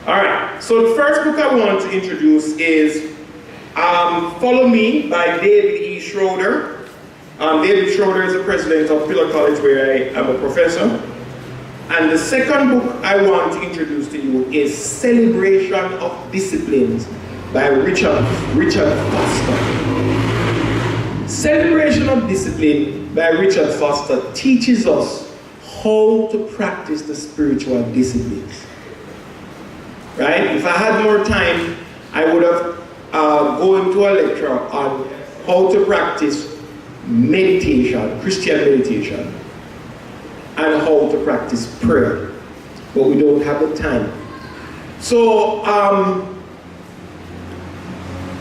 Alright, so the first book I want to introduce is Follow Me by David E. Schroeder. David Schroeder is the president of Pillar College, where I am a professor. And the second book I want to introduce to you is Celebration of Disciplines by Richard Foster. Celebration of Discipline by Richard Foster teaches us how to practice the spiritual disciplines. Right? If I had more time, I would have gone to a lecture on how to practice meditation, Christian meditation, and how to practice prayer. But we don't have the time. So,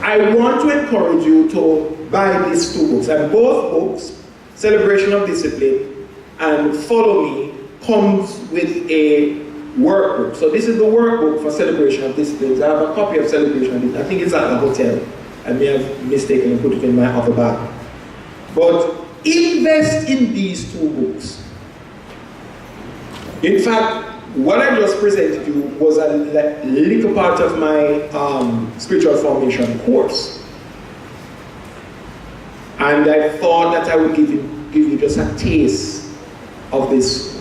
I want to encourage you to buy these two books. And both books, Celebration of Discipline and Follow Me, comes with a workbook. So this is the workbook for Celebration of Disciplines. I have a copy of Celebration of Disciplines. I think it's at the hotel. I may have mistakenly put it in my other bag. But invest in these two books. In fact, what I just presented you was a little part of my spiritual formation course. And I thought that I would give you just a taste of this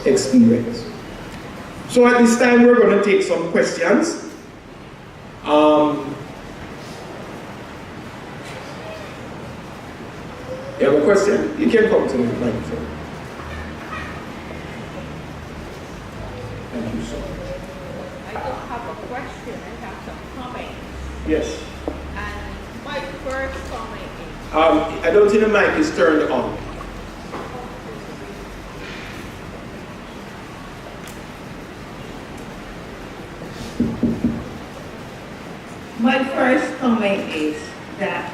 experience. So at this time, we're going to take some questions. You have a question? You can come to the microphone. Thank you so much. I don't have a question, I have some comments. Yes. And my first comment is... I don't think the mic is turned on. My first comment is that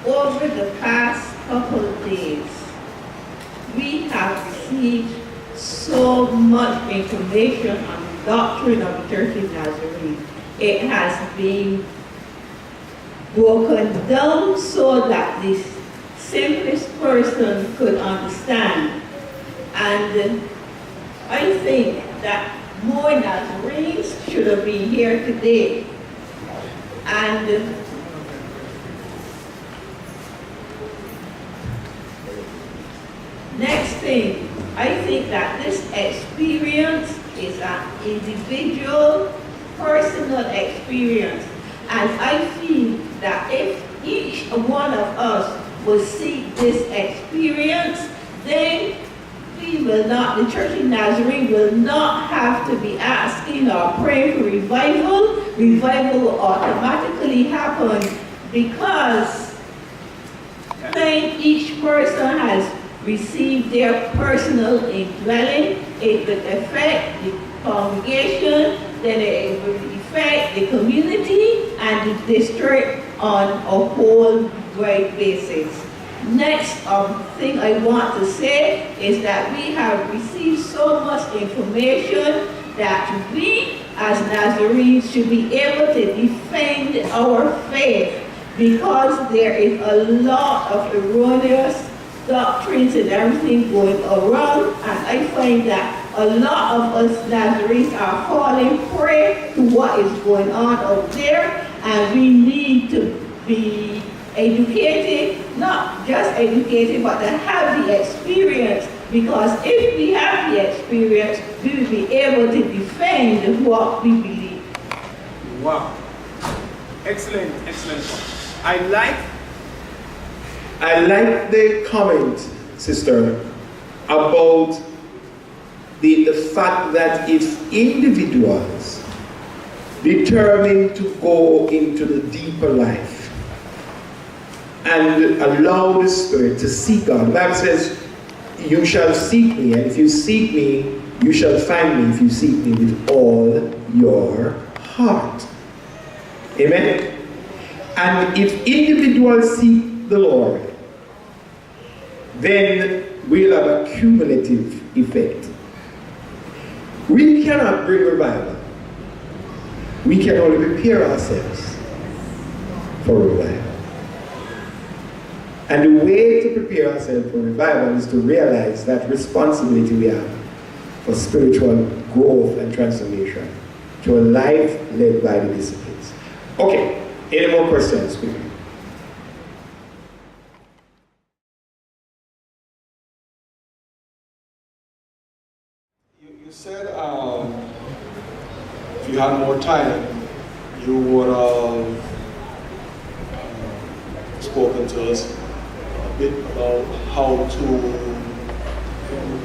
over the past couple of days, we have received so much information on the doctrine of the Church of Nazarene. It has been broken down so that the simplest person could understand. And I think that more Nazarenes should have been here today. And next thing, I think that this experience is an individual, personal experience. And I feel that if each one of us will seek this experience, then we will not, the Church of Nazarene will not have to be asking or praying for revival. Revival will automatically happen because then each person has received their personal indwelling. It will affect the congregation, then it will affect the community and the district on a whole wide basis. Next thing I want to say is that we have received so much information that we as Nazarenes should be able to defend our faith, because there is a lot of erroneous doctrines and everything going around, and I find that a lot of us Nazarenes are falling prey to what is going on out there, and we need to be educated, not just educated, but to have the experience, because if we have the experience, we will be able to defend what we believe. Wow. Excellent, excellent. I like the comment, sister, about the fact that if individuals determine to go into the deeper life and allow the Spirit to seek God, the Bible says, you shall seek me, and if you seek me, you shall find me if you seek me with all your heart. Amen? And if individuals seek the Lord, then we'll have a cumulative effect. We cannot bring revival. We can only prepare ourselves for revival. And the way to prepare ourselves for revival is to realize that responsibility we have for spiritual growth and transformation to a life led by the disciplines. Okay, any more questions, please? You said if you had more time, you would have spoken to us a bit about how to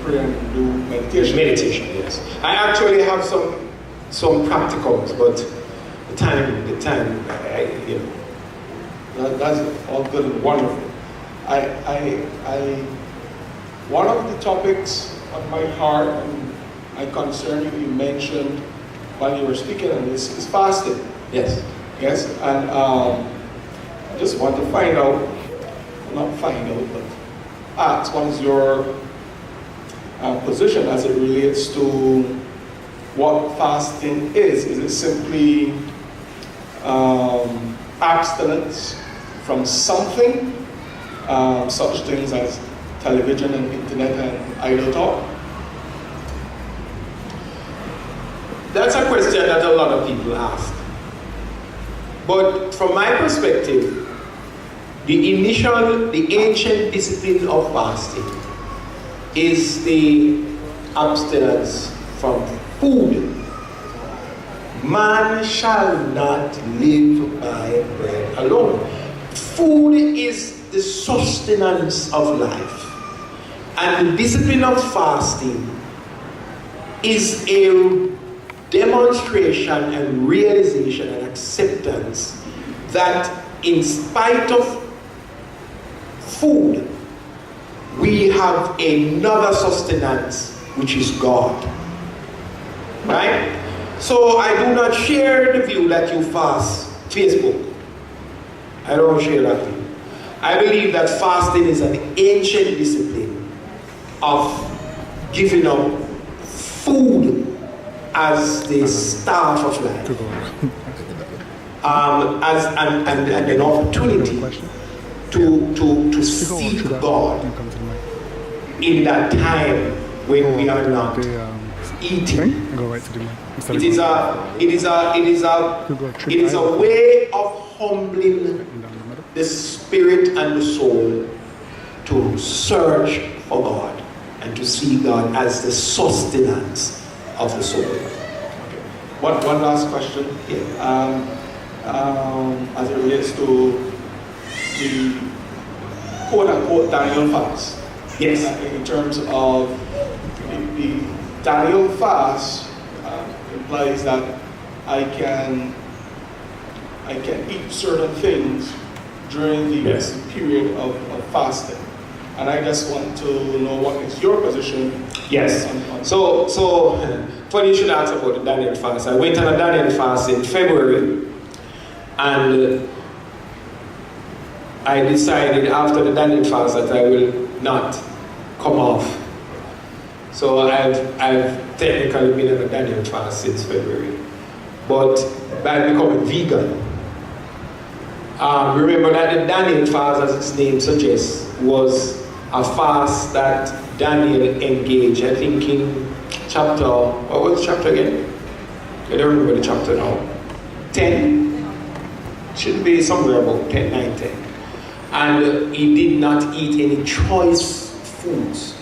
pray and do meditation. Meditation, yes. I actually have some practicums, but the time, That's all good and wonderful. One of the topics on my heart and my concern you mentioned while you were speaking on this is fasting. yes. Yes, and I just want to find out, not find out, but ask what is your position as it relates to what fasting is. Is it simply abstinence from something, such things as television and internet and idle talk? That's a question that a lot of people ask. But from my perspective, the ancient discipline of fasting is the abstinence from food. Man shall not live by bread alone. Food is the sustenance of life. And the discipline of fasting is a demonstration and realization and acceptance that in spite of food, we have another sustenance, which is God. Right? So I do not share the view that you fast Facebook. I don't share that view. I believe that fasting is an ancient discipline of giving up food as the staff of life, as an opportunity to seek God in that time when we are not eating. It is a way of humbling the spirit and the soul to search for God and to see God as the sustenance of the soul. One last question. Yeah. As it relates to the quote-unquote Daniel fast. Yes. In terms of the Daniel fast implies that I can eat certain things during the Yes. period of fasting. And I just want to know what is your position. Yes. on So funny you should ask about the Daniel fast. I went on a Daniel fast in February, and I decided after the Daniel fast that I will not come off. So I've technically been on a Daniel fast since February, but by becoming vegan. Remember that the Daniel fast, as its name suggests, was a fast that Daniel engaged, I think in chapter, what was the chapter again? I don't remember the chapter now. 10? Should be somewhere about 10, 9, 10. And he did not eat any choice foods.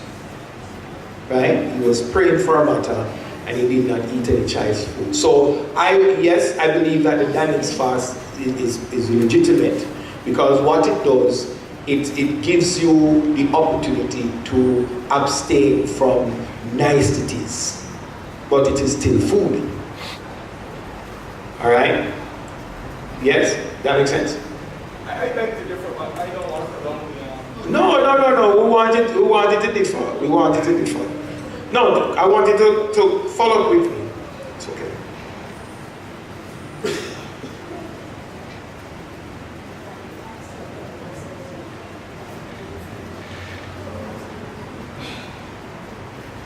Right? He was praying for a matter and he did not eat any choice food. So I believe that the Daniel's fast is legitimate, because what it does, it gives you the opportunity to abstain from niceties, but it is still food. All right? Yes? That makes sense? I beg to differ, but I don't want to run. No. We want it to differ. No, I want you to follow up with me. It's okay.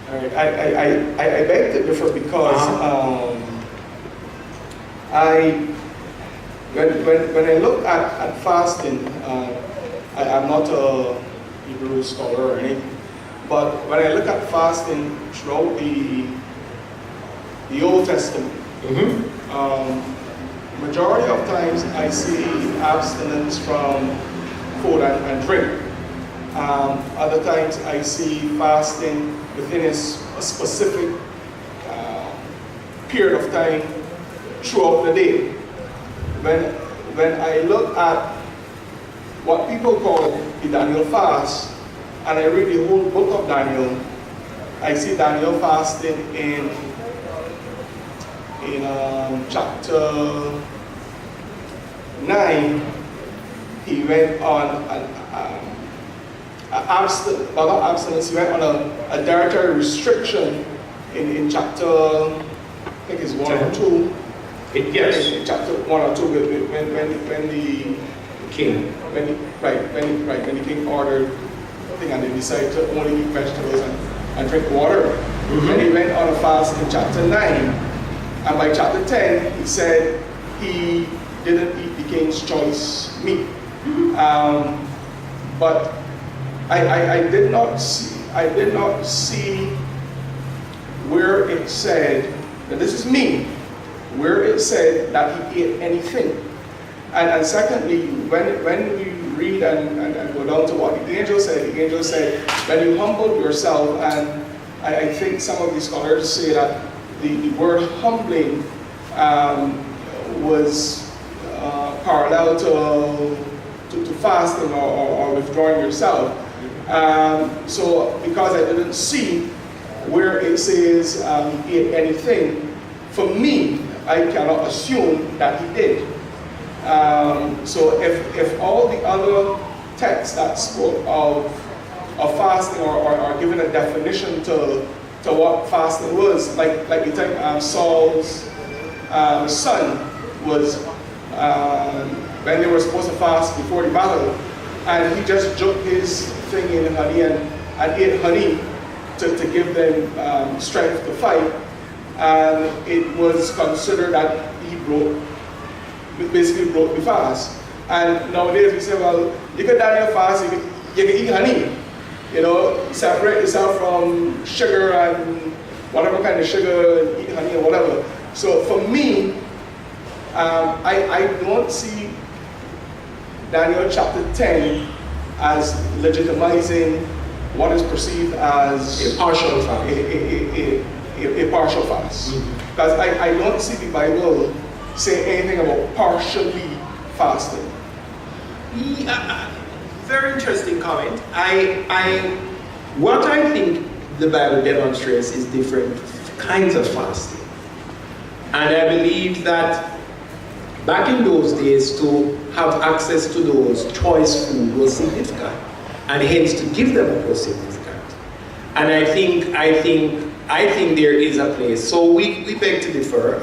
All right, I beg to differ because when I look at fasting, I'm not a Hebrew scholar or anything, But when I look at fasting throughout the Old Testament, majority of times I see abstinence from food and drink. Other times I see fasting within a specific period of time throughout the day. When I look at what people call the Daniel fast, and I read the whole book of Daniel, I see Daniel fasting in chapter 9. He went on abstinence. He went on a dietary restriction in chapter, I think it's 1 or 2. Yes. In chapter 1 or 2, when the king, when the king ordered thing, and they decided to only eat vegetables and drink water. And he went on a fast in chapter 9, and by chapter 10 he said he didn't eat the king's choice meat. But I did not see where it said, and this is me, where it said that he ate anything. And secondly, when we read and go down to what the angel said when you humble yourself, and I think some of the scholars say that the word humbling was parallel to fasting or withdrawing yourself. So because I didn't see where it says he ate anything, for me, I cannot assume that he did. So if all the other texts that spoke of fasting or giving a definition to what fasting was, like the time Saul's son was, when they were supposed to fast before the battle, and he just dipped his thing in honey and ate honey to give them strength to fight, and it was considered that he basically broke the fast. And nowadays we say, well, you can Daniel fast, you can eat honey, separate yourself from sugar and whatever kind of sugar, and eat honey and whatever. So for me, I don't see Daniel chapter 10 as legitimizing what is perceived as a partial fast. A partial fast. Because I don't see the Bible say anything about partially fasting. Yeah, very interesting comment. What I think the Bible demonstrates is different kinds of fasting. And I believe that back in those days, to have access to those choice food was significant, and hence to give them was significant. And I think there is a place. So we beg to differ.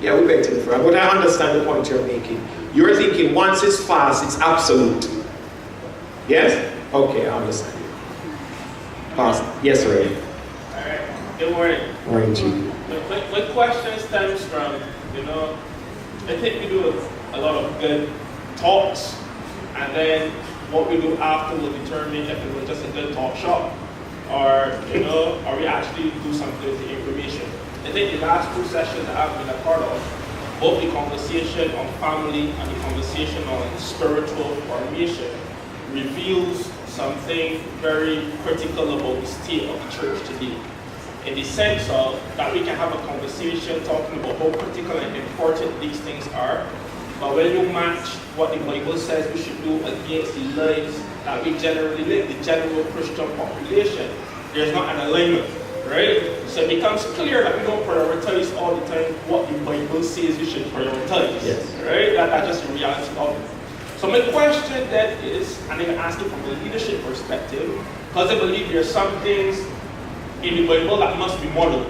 We beg to differ. But I understand the point you're making. You're thinking once it's fast, it's absolute. Yes? Okay, I understand. Fast. Yes, Ray. All right. Good morning. Morning, Chief. My question stems from, I think we do a lot of good talks, and then what we do after will determine if it was just a good talk shop, or we actually do something with the information. I think the last 2 sessions that I've been a part of, both the conversation on family and the conversation on spiritual formation, reveals something very critical about the state of the church today. In the sense of that we can have a conversation talking about how critical and important these things are, but when you match what the Bible says we should do against the lives that we generally live, the general Christian population, there's not an alignment, right? So it becomes clear that we don't prioritize all the time what the Bible says we should prioritize, yes. Right? That's just the reality of it. So my question then is, and I'm asking from the leadership perspective, because I believe there are some things in the Bible that must be modeled.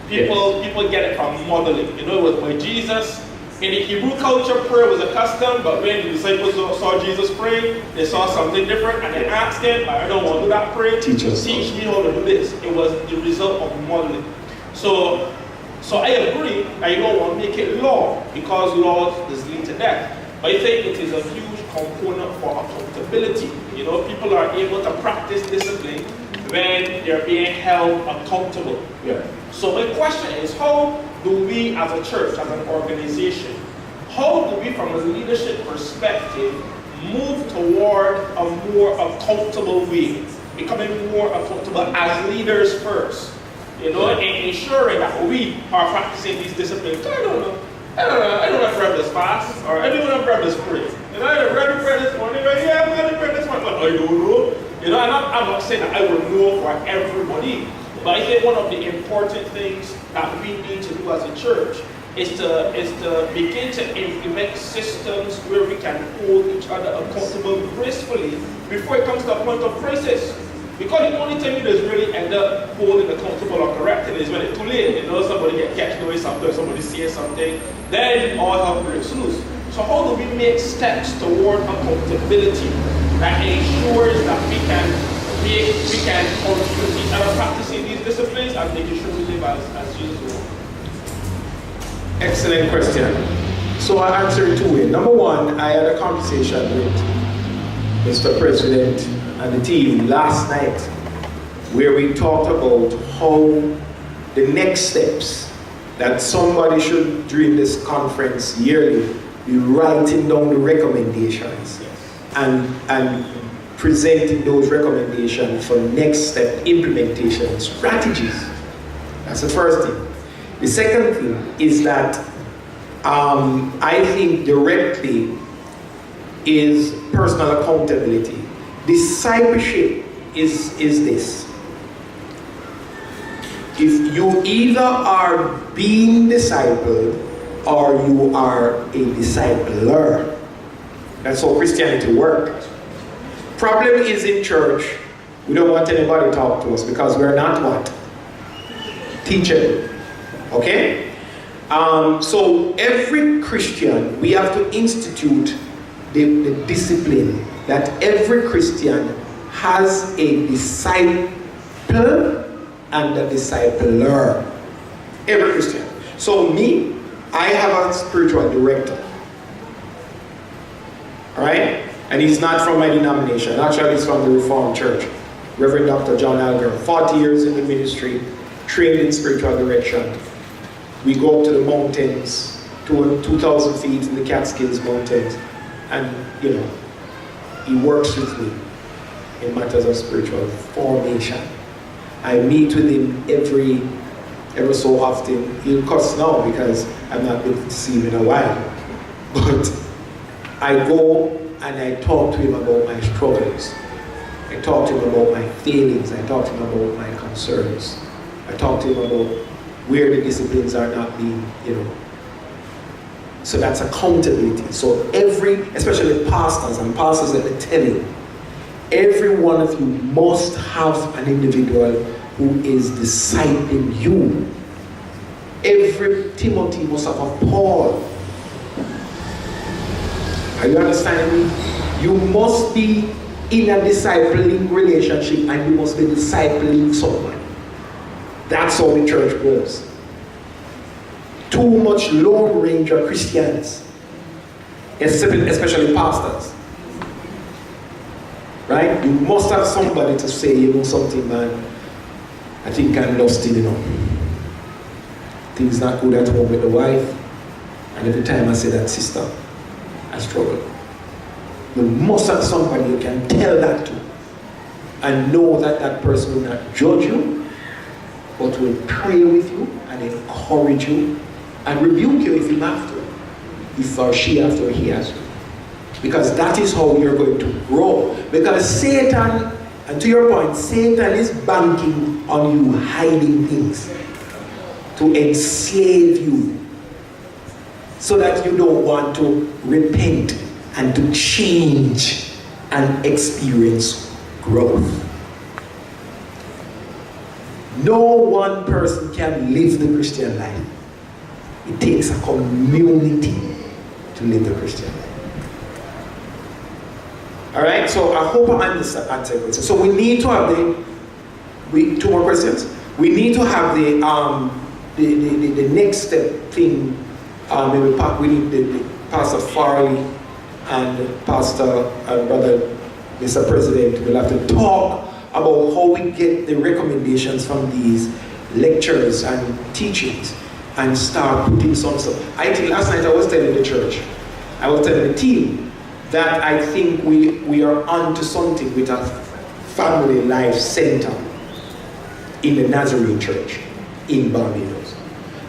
People get it from modeling. It was by Jesus. In the Hebrew culture, prayer was a custom, but when the disciples saw Jesus pray, they saw something different, and they asked him, I don't want to do that prayer. Teach me how to do this. It was the result of modeling. So I agree, I don't want to make it law, because law is linked to that. But I think it is a huge component for accountability. People are able to practice discipline when they're being held accountable. Yeah. So my question is, how do we as a church, as an organization, how do we from a leadership perspective move toward a more accountable way, becoming more accountable as leaders first, you know, and ensuring that we are practicing these disciplines. I don't know if I read this fast, or I don't know if I read this prayer. You know, I read the prayer this morning, right? Yeah, I'm going to pray this morning, but I don't know. You know, I'm not saying that I will know for everybody, but I think one of the important things that we need to do as a church is to begin to implement systems where we can hold each other accountable gracefully before it comes to a point of crisis. Because the only time you just really end up holding accountable or correcting is when it's too late. You know, somebody get catch doing something, somebody says something, then all hell breaks loose. So how do we make steps toward accountability that ensures that we can contribute each other practicing these disciplines and making sure we live as Jesus will? Excellent question. So I answer it two ways. Number one, I had a conversation with Mr. President and the team last night where we talked about how the next steps that somebody should, during this conference yearly, be writing down the recommendations and presenting those recommendations for next step implementation strategies. That's the first thing. The second thing is that I think directly is personal accountability. Discipleship is this. If you either are being discipled or you are a discipler. That's how Christianity works. Problem is in church, we don't want anybody to talk to us because we're not what? Teachable. Okay? So every Christian, we have to institute the discipline that every Christian has a disciple and a discipler. Every Christian. So me, I have a spiritual director. Alright? And he's not from my denomination. Actually, he's from the Reformed Church. Reverend Dr. John Alger. 40 years in the ministry, trained in spiritual direction. We go up to the mountains, 2,000 feet in the Catskills Mountains, and, you know, he works with me in matters of spiritual formation. I meet with him ever so often. He'll cuss now because I've not been to see him in a while. But I go and I talk to him about my struggles. I talk to him about my failings. I talk to him about my concerns. I talk to him about where the disciplines are not being, you know. So that's accountability. So especially pastors, and pastors, let me tell you, every one of you must have an individual who is discipling you. Every Timothy must have a Paul. Are you understanding me? You must be in a discipling relationship and you must be discipling someone. That's how the church goes. Too much Lone Ranger Christians, especially pastors. Right? You must have somebody to say, you know something, man, I think I'm lost in, you know. Things not good at home with the wife, and every time I say that, sister, I struggle. You must have somebody you can tell that to, and know that that person will not judge you, but will pray with you and encourage you and rebuke you if you have to, if or she has to or he has to. Because that is how you're going to grow. Because Satan, and to your point, Satan is banking on you hiding things to enslave you so that you don't want to repent and to change and experience growth. No one person can live the Christian life. It takes a community to live the Christian life. Alright, so I hope I answered the question. So we need to have two more questions. We need to have the next step thing. We need the Pastor Farley and Pastor and Brother Mr. President will have to talk about how we get the recommendations from these lectures and teachings and start putting some stuff. I think last night I was telling the church, I was telling the team that I think we are onto something with a family life center in the Nazarene Church in Barbados.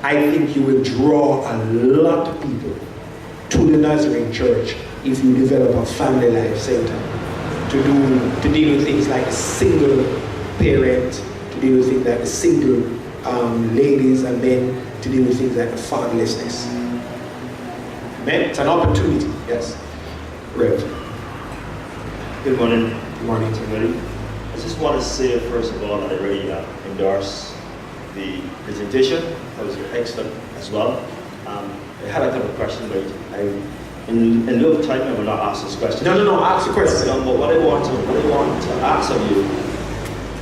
I think you will draw a lot of people to the Nazarene Church if you develop a family life center to deal with things like a single parent, to deal with things like the single ladies and men, to deal with things like the fatherlessness. Men, it's an opportunity, yes. Right. Good morning. Good morning to everybody. I just want to say, first of all, that I really endorse the presentation. That was excellent as well. I had a couple of questions, but in lieu of time, I will not ask this question. No, ask the question. No, but what I want to ask of you,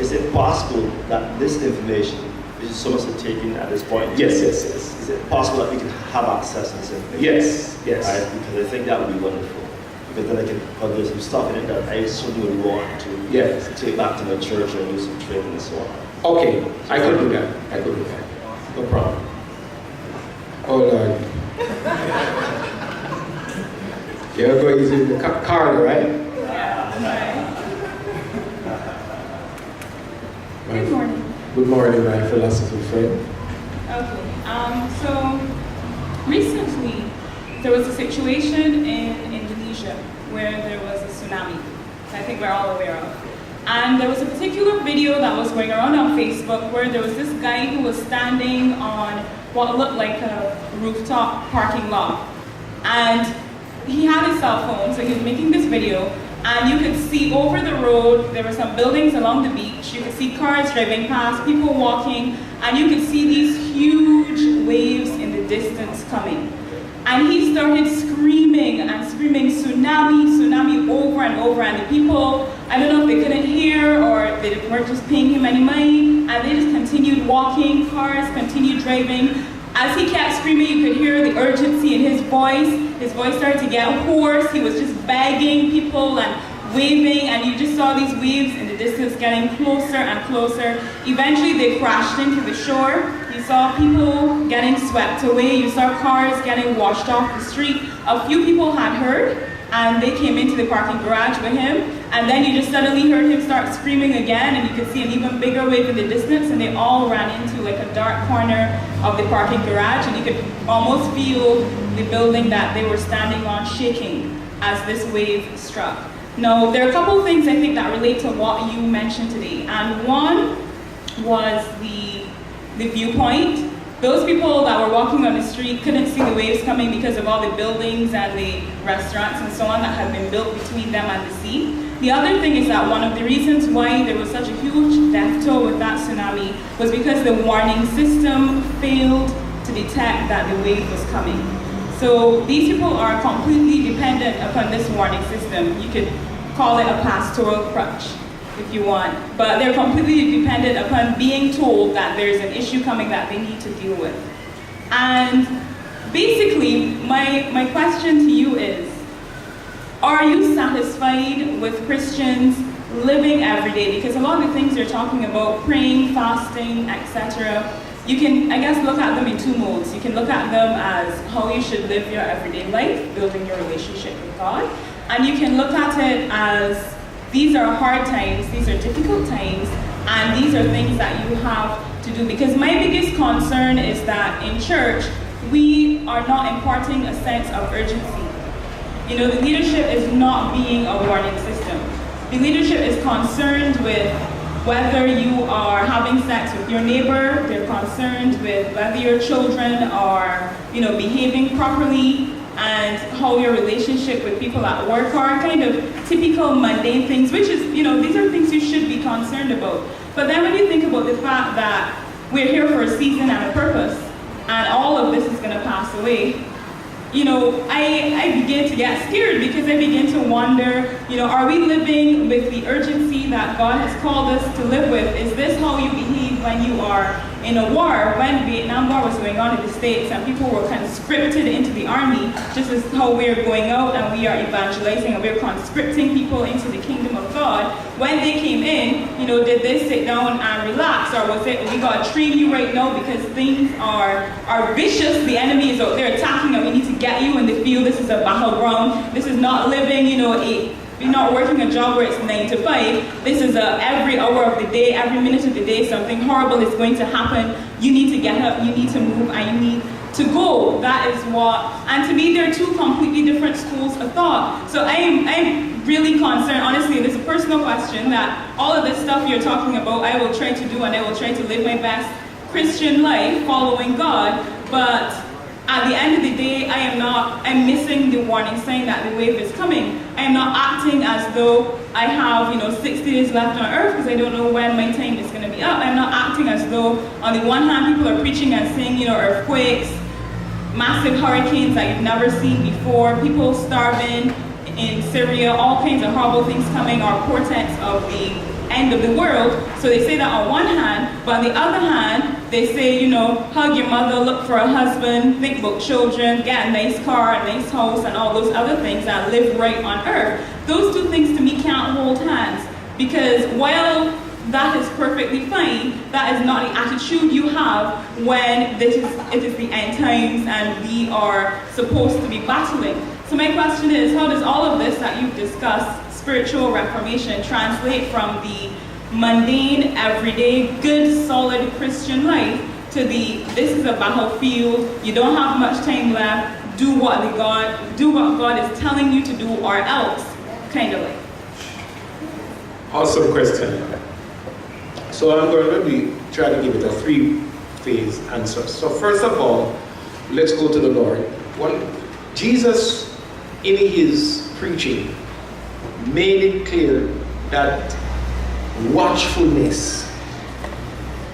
is it possible that this information, which is so much taken at this point? Yes. Is it possible that we can have access to this information? Yes. Because I think that would be wonderful. Because then because there's some stuff in it that I certainly would want to take back to my church and do some training and so on. Okay, I could do that. No problem. Oh Lord. You're going to the car, right? Good morning. Good morning, my philosophy friend. Okay. So recently there was a situation in Indonesia where there was a tsunami. I think we're all aware of. And there was a particular video that was going around on Facebook where there was this guy who was standing on what looked like a rooftop parking lot. And he had his cell phone, so he was making this video. And you could see over the road, there were some buildings along the beach. You could see cars driving past, people walking, and you could see these huge waves in the distance coming. And he started screaming and screaming, tsunami, tsunami, over and over. And the people, I don't know if they couldn't hear or they weren't just paying him any money, and they just continued walking, cars continued driving. As he kept screaming, you could hear the urgency in his voice. His voice started to get hoarse. He was just begging people and waving, and you just saw these waves in the distance getting closer and closer. Eventually, they crashed into the shore. You saw people getting swept away. You saw cars getting washed off the street. A few people had heard, and they came into the parking garage with him. And then you just suddenly heard him start screaming again, and you could see an even bigger wave in the distance, and they all ran into like a dark corner of the parking garage, and you could almost feel the building that they were standing on shaking as this wave struck. Now, there are a couple of things I think that relate to what you mentioned today, and one was the viewpoint. Those people that were walking on the street couldn't see the waves coming because of all the buildings and the restaurants and so on that had been built between them and the sea. The other thing is that one of the reasons why there was such a huge death toll with that tsunami was because the warning system failed to detect that the wave was coming. So these people are completely dependent upon this warning system. You could call it a pastoral crutch if you want, but they're completely dependent upon being told that there's an issue coming that they need to deal with. And basically, my question to you is, are you satisfied with Christians living every day? Because a lot of the things you're talking about, praying, fasting, etc., you can, I guess, look at them in two modes. You can look at them as how you should live your everyday life, building your relationship with God, and you can look at it as these are hard times, these are difficult times, and these are things that you have to do. Because my biggest concern is that in church, we are not imparting a sense of urgency. You know, the leadership is not being a warning system. The leadership is concerned with whether you are having sex with your neighbor. They're concerned with whether your children are, behaving properly, and how your relationship with people at work are, kind of typical mundane things, which is, these are things you should be concerned about. But then when you think about the fact that we're here for a season and a purpose, and all of this is going to pass away, I begin to get scared, because I begin to wonder, are we living with the urgency that God has called us to live with? Is this how you behave when you are in a war, when Vietnam War was going on in the States and people were conscripted into the army, just as how we're going out and we are evangelizing and we're conscripting people into the kingdom of God, when they came in, did they sit down and relax, or was it, we got to train you right now because things are vicious, the enemy is out there attacking and we need to get you in the field, this is a battleground, this is not living, you're not working a job where it's 9 to 5. This is every hour of the day, every minute of the day, something horrible is going to happen. You need to get up, you need to move, and you need to go. That is what, and to me, they're two completely different schools of thought. So I'm really concerned, honestly, this is a personal question, that all of this stuff you're talking about, I will try to do, and I will try to live my best Christian life following God, but at the end of the day, I'm missing the warning sign that the wave is coming. I am not acting as though I have, 60 days left on earth because I don't know when my time is going to be up. I'm not acting as though, on the one hand, people are preaching and saying, earthquakes, massive hurricanes that you've never seen before, people starving in Syria, all kinds of horrible things coming, are portents of the end of the world. So they say that on one hand, but on the other hand, they say, hug your mother, look for a husband, think about children, get a nice car, a nice house, and all those other things that live right on earth. Those two things to me can't hold hands, because while that is perfectly fine, that is not the attitude you have when it is the end times and we are supposed to be battling. So my question is, how does all of this that you've discussed, spiritual reformation, translate from the mundane, everyday, good, solid Christian life to this is a battlefield, you don't have much time left, do what God is telling you to do or else, kind of like. Awesome question. So I'm going to maybe try to give it a 3-phase answer. So first of all, let's go to the Lord. Jesus, in his preaching, made it clear that watchfulness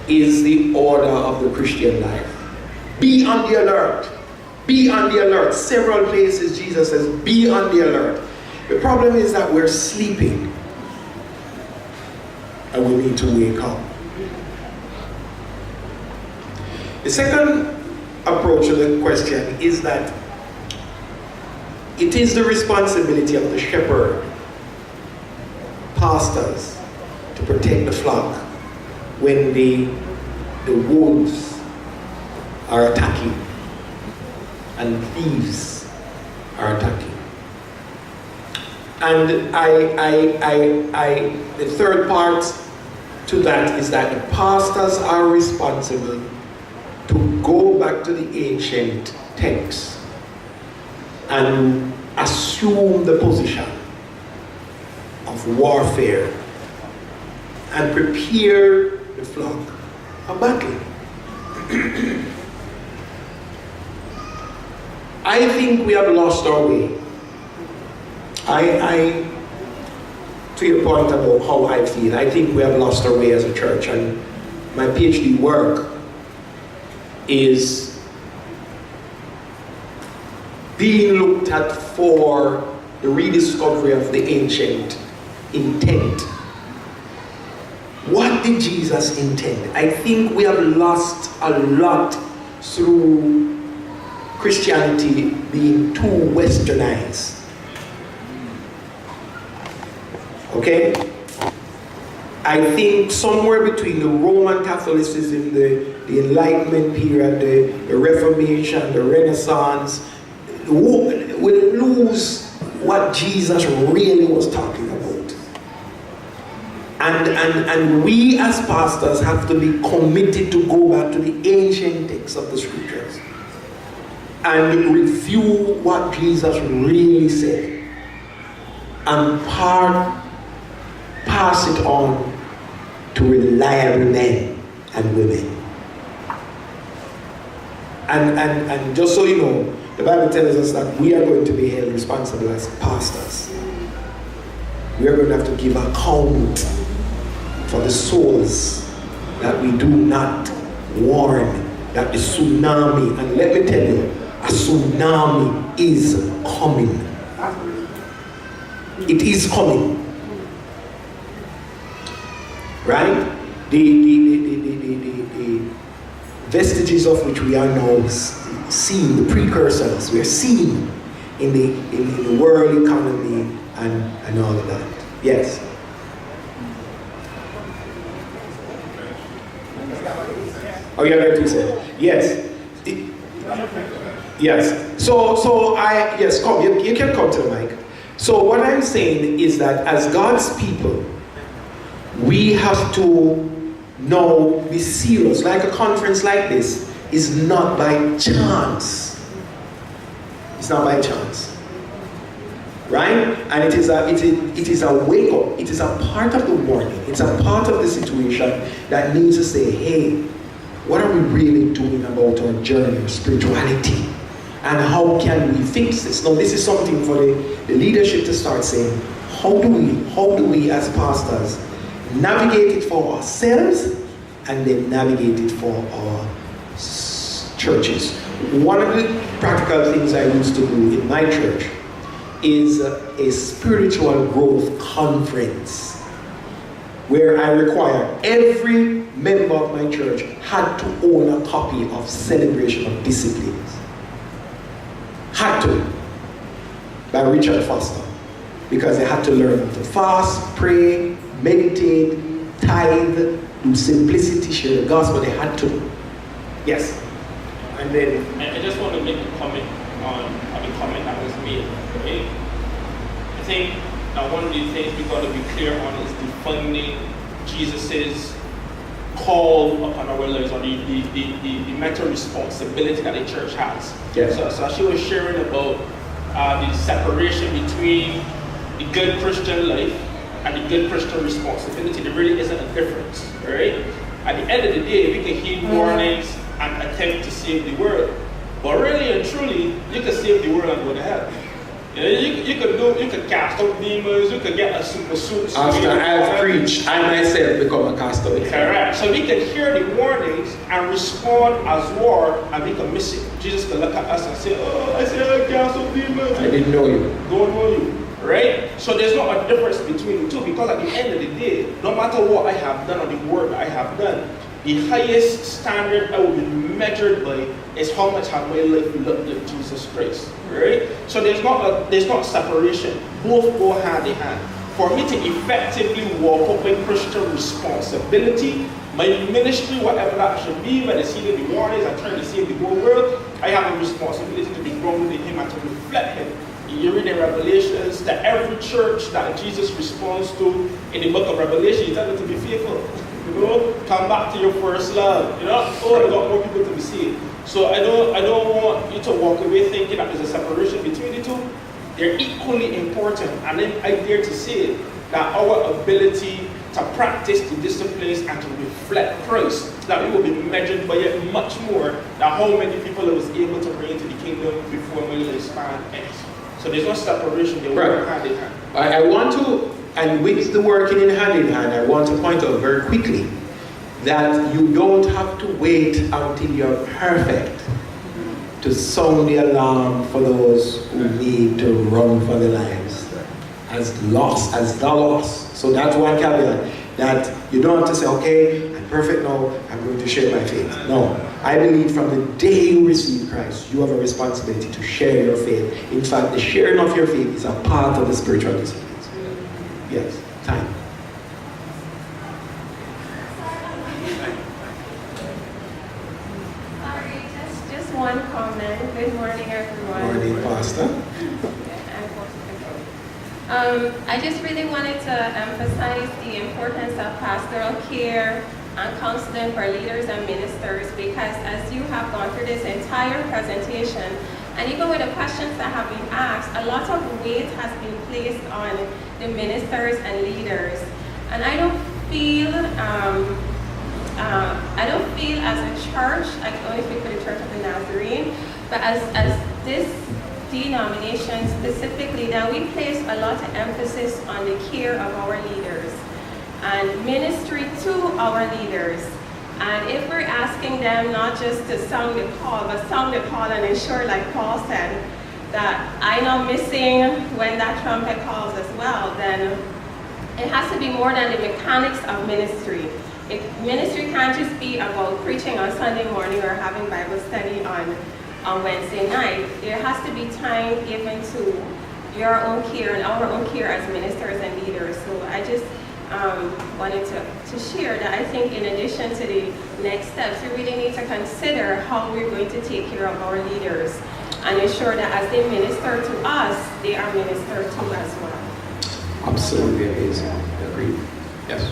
is the order of the Christian life. Be on the alert. Be on the alert. Several places Jesus says, be on the alert. The problem is that we're sleeping and we need to wake up. The second approach to the question is that it is the responsibility of the shepherd, pastors, to protect the flock when the wolves are attacking and thieves are attacking. And the third part to that is that the pastors are responsible to go back to the ancient text and assume the position of warfare and prepare the flock for battle. I think we have lost our way. To your point about how I feel, I think we have lost our way as a church, and my PhD work is being looked at for the rediscovery of the ancient intent. What did Jesus intend? I think we have lost a lot through Christianity being too westernized. Okay? I think somewhere between the Roman Catholicism, the Enlightenment period, the Reformation, the Renaissance, we lose what Jesus really was talking about. And we as pastors have to be committed to go back to the ancient texts of the scriptures and review what Jesus really said and pass it on to reliable men and women. And just so you know, the Bible tells us that we are going to be held responsible as pastors. We are going to have to give account for the souls that we do not warn, that the tsunami, and let me tell you, a tsunami is coming. It is coming. Right? vestiges of which we are now seeing, the precursors, we are seeing in the world economy and all of that. Yes? Oh, you have anything to say? Yes. Yes. Yes, come, you can come to the mic. So what I'm saying is that as God's people, we have to now be serious. Like a conference like this is not by chance. It's not by chance. Right? And it is a wake up. It is a part of the warning. It's a part of the situation that needs to say, hey, what are we really doing about our journey of spirituality? And how can we fix this? Now, this is something for the leadership to start saying, how do we as pastors navigate it for ourselves and then navigate it for our churches? One of the practical things I used to do in my church is a spiritual growth conference where I require every member of my church had to own a copy of Celebration of Disciplines. Had to. By Richard Foster. Because they had to learn how to fast, pray, meditate, tithe, do simplicity, share the gospel. They had to. Yes. And then I just want to make a comment on the comment that was made. Okay? I think that one of the things we got to be clear on is defining Jesus's call upon our lives, or the meta responsibility that the church has. Yes. So she was sharing about the separation between the good Christian life and the good Christian responsibility. There really isn't a difference, right? At the end of the day, we can heed warnings and attempt to save the world. But really and truly, you can save the world and go to hell. You could cast out demons, you could get a super suit. After I've preached, I myself become a castaway. Correct. So we can hear the warnings and respond as war, and we can miss it. Jesus can look at us and say, oh, I said I cast out demons. I didn't know you. Don't know you. Right? So there's not a difference between the two, because at the end of the day, no matter what I have done or the work I have done, the highest standard I will be measured by is how much have my life looked like Jesus Christ. Right? So there's not separation. Both go hand in hand. For me to effectively walk up with Christian responsibility, my ministry, whatever that should be, whether it's heeding the warnings, I'm trying to save the whole world, I have a responsibility to be grounded in Him and to reflect Him. You read in Revelations that every church that Jesus responds to in the book of Revelation, He tells them to be faithful. You know, come back to your first love. You know, I got more people to be saved. So I don't want you to walk away thinking that there's a separation between the two. They're equally important, and then I dare to say that our ability to practice the disciplines and to reflect Christ, that we will be measured by it much more than how many people I was able to bring into the kingdom before my lifespan ends. So there's no separation, they work hand in hand. I want to, and with the working in hand, I want to point out very quickly that you don't have to wait until you're perfect to sound the alarm for those who need to run for their lives as the lost. So that's one caveat, that you don't have to say, okay, I'm perfect now, I'm going to share my faith. No, I believe from the day you receive Christ, you have a responsibility to share your faith. In fact, the sharing of your faith is a part of the spiritual disciplines. Yes, time. Just one comment. Good morning, everyone. Morning, Pastor. I just really wanted to emphasize the importance of pastoral care and counseling for leaders and ministers, because as you have gone through this entire presentation, and even with the questions that have been asked, a lot of weight has been placed on the ministers and leaders. And I don't feel as a church, I can only speak for the Church of the Nazarene, but as this denomination specifically, that we place a lot of emphasis on the care of our leaders and ministry to our leaders. And if we're asking them not just to sound the call, but sound the call and ensure, like Paul said, that I'm not missing when that trumpet calls as well, then it has to be more than the mechanics of ministry. Ministry can't just be about preaching on Sunday morning or having Bible study on Wednesday night. There has to be time given to your own care and our own care as ministers and leaders. So I just wanted to share that I think in addition to the next steps, we really need to consider how we're going to take care of our leaders and ensure that as they minister to us, they are ministered to as well. Absolutely amazing. Agreed. Yes.